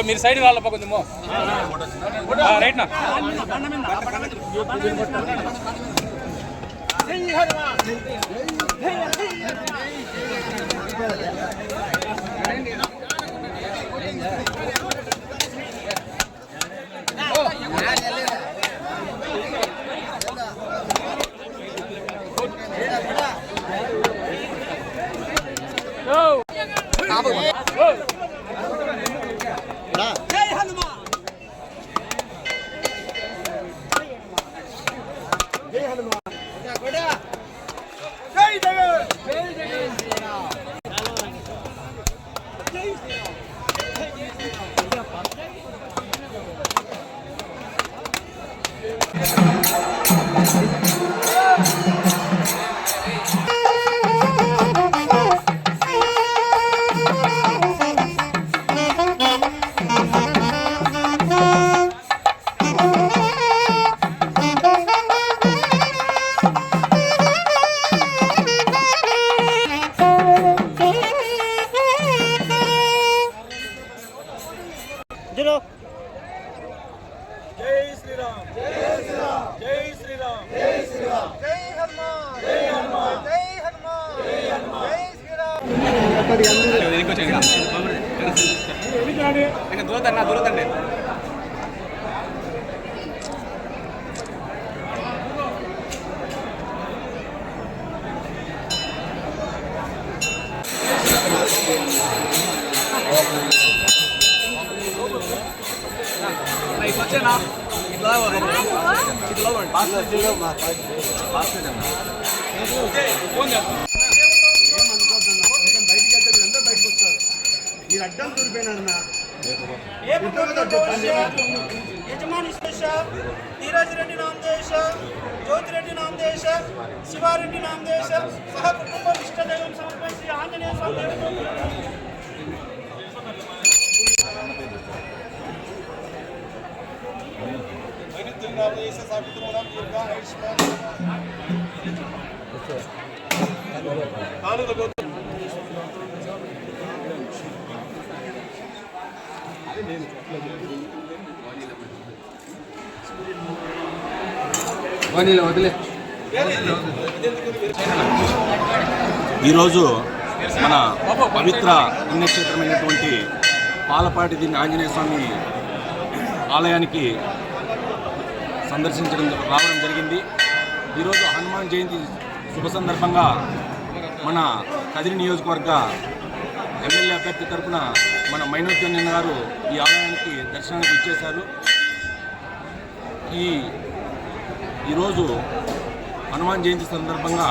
మీరు సైడ్ రాళ్ళప్ప కొంచెం రైట్ నా దూరతండి వచ్చేనా ఇట్లా మీరు అడ్డం దూరిపోయినా యజమాని ధీరాజ్ రెడ్డి నామదేశ, జ్యోతిరెడ్డి నామదేశ, శివారెడ్డి నామదేశ సహ కుటుంబ ఇష్టదైవం సమర్పించి ఆంజనేయ స్వామి ఈరోజు మన పవిత్ర పుణ్యక్షేత్రమైనటువంటి పాలపాటి ఆంజనేయ స్వామి ఆలయానికి రావడం జరిగింది. ఈరోజు హనుమాన్ జయంతి శుభ సందర్భంగా మన కదిరి నియోజకవర్గ ఎమ్మెల్యే అభ్యర్థి తరఫున మన మైనోత్యన్న గారు ఈ ఆలయానికి దర్శనానికి ఇచ్చేశారు. ఈరోజు హనుమాన్ జయంతి సందర్భంగా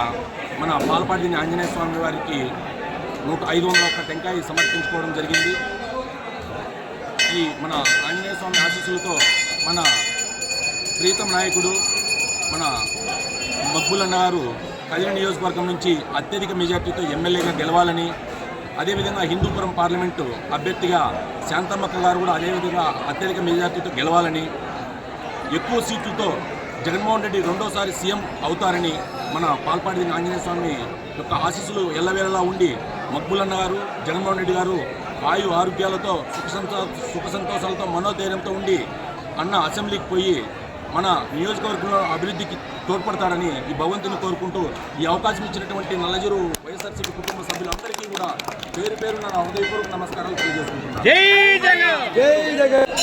మన పాలపాటి ఆంజనేయ స్వామి వారికి 501 టెంకాయ సమర్పించుకోవడం జరిగింది. ఈ మన ఆంజనేయ స్వామి ఆశీస్సులతో మన ప్రీతం నాయకుడు మన మక్బులన్న గారు కదిరి నియోజకవర్గం నుంచి అత్యధిక మెజార్టీతో ఎమ్మెల్యేగా గెలవాలని, అదేవిధంగా హిందూపురం పార్లమెంటు అభ్యర్థిగా శాంతమ్మక్క గారు కూడా అదేవిధంగా అత్యధిక మెజార్టీతో గెలవాలని, ఎక్కువ సీట్లతో జగన్మోహన్ రెడ్డి రెండోసారి సీఎం అవుతారని మన పాలపాటి ఆంజనేయ స్వామి యొక్క ఆశీస్సులు ఎల్లవేళలా ఉండి మక్బులన్న గారు జగన్మోహన్ రెడ్డి గారు ఆయు ఆరోగ్యాలతో సుఖ సంతోషాలతో మనోధైర్యంతో ఉండి అన్న అసెంబ్లీకి పోయి మన నియోజకవర్గంలో అభివృద్ధికి తోడ్పడతారని ఈ భగవంతుని కోరుకుంటూ ఈ అవకాశం ఇచ్చినటువంటి నల్లజరు వైఎస్ఆర్సీపీ కుటుంబ సభ్యులందరికీ కూడా పేరు పేరు నా హృదయపూర్వక నమస్కారాలు తెలియజేసుకుంటున్నాను. జై జగన్ జై జగన్.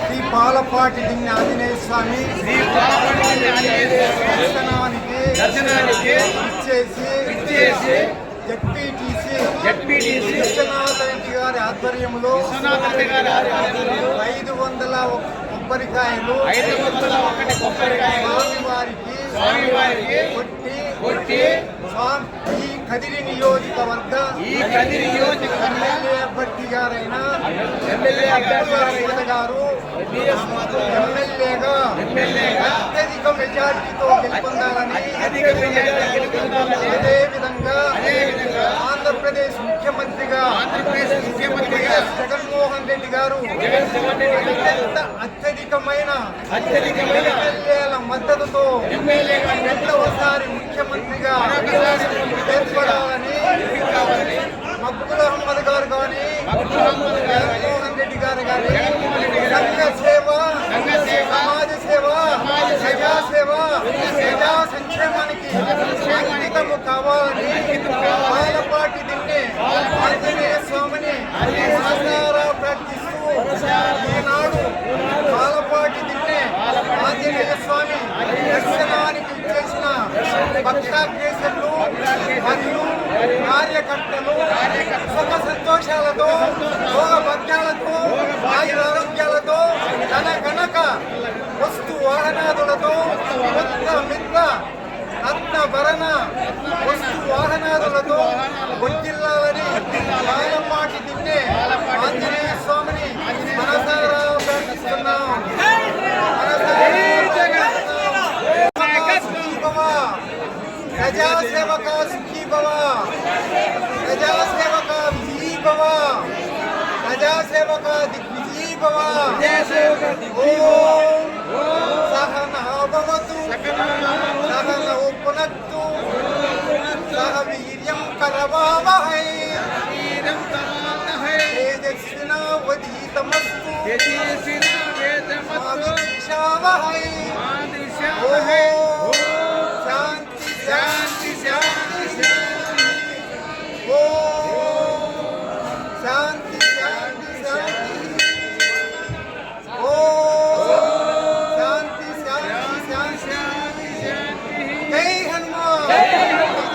శ్రీ పాలపాటి ఆంజనేయ స్వామి దర్శనానికి ఇచ్చేసి జడ్పీటీసీ విశ్వనాథ రెడ్డి గారి ఆధ్వర్యంలో 501 కొబ్బరికాయలు స్వామివారికి ఈ కదిరి నియోజకవర్గ ఎమ్మెల్యే అభ్యర్థి గారైన అహ్మద్ గారు ఎమ్మెల్యేగా అత్యధిక మెజార్టీతో గెలుపొందాలని అదేవిధంగా ఆంధ్రప్రదేశ్ ముఖ్యమంత్రిగా జగన్మోహన్ రెడ్డి గారు అత్యధికమైన ఎమ్మెల్యేల మద్దతుతో రెండవసారి ముఖ్యమంత్రిగా ఏర్పడాలని మక్బుల్ అహ్మద్ గారు కానీ జగన్మోహన్ రెడ్డి గారు కానీ సంఘ సేవ సమాజ సేవ ప్రజాసేవ ప్రజా సంక్షేమానికి అంకితము కావాలని పాలపాటి దిన్నే ఆంజనేయ స్వామిని మనసారా ప్రార్థిస్తూ ఈనాడు పాలపాటి దిన్నే ఆంజనేయ స్వామి దర్శనానికి చేసిన భక్తాగ్రేసర్లు మరియు కార్యకర్తలు సుఖ సంతోషాలతో భోగ భక్త్యాలతో ఆయురారోగ్యాలతో ధన గణక వస్తు వాహనాదులతో మిత్ర రత్న భరణ వస్తు వాహనాదులతో వర్ధిల్లాలని పాలపాటి దిన్నే ఆంజనేయ స్వామిని మనసారా ప్రార్థిస్తున్నాం. ప్రజాసేవక సుఖీ భవ, ప్రజాసేవక విజయీ భవ, ప్రజాసేవక దిగ్విజయీ భవ. ఓం సహనః భవతు సహనౌ పునక్తు సహ వీర్యం కరవావహై తేజస్వినావధీతమస్తు మా విద్విషావహై. ఓం శాంతి శాంతి శాంతి శాంతి. ఓం శాంతి శాంతి శాంతి. ఓం శాంతి శాంతి శాంతి. జై హనుమాన్,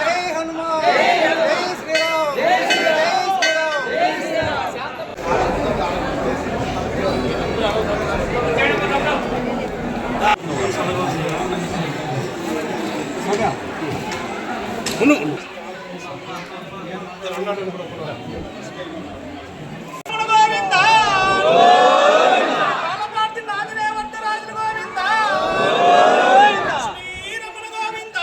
జై హనుమాన్, జై శ్రీరామ్, జై శ్రీరామ్. గోవింద పాలపాటి నాగినేవర్త రాజు గోవింద శ్రీరమణ గోవింద.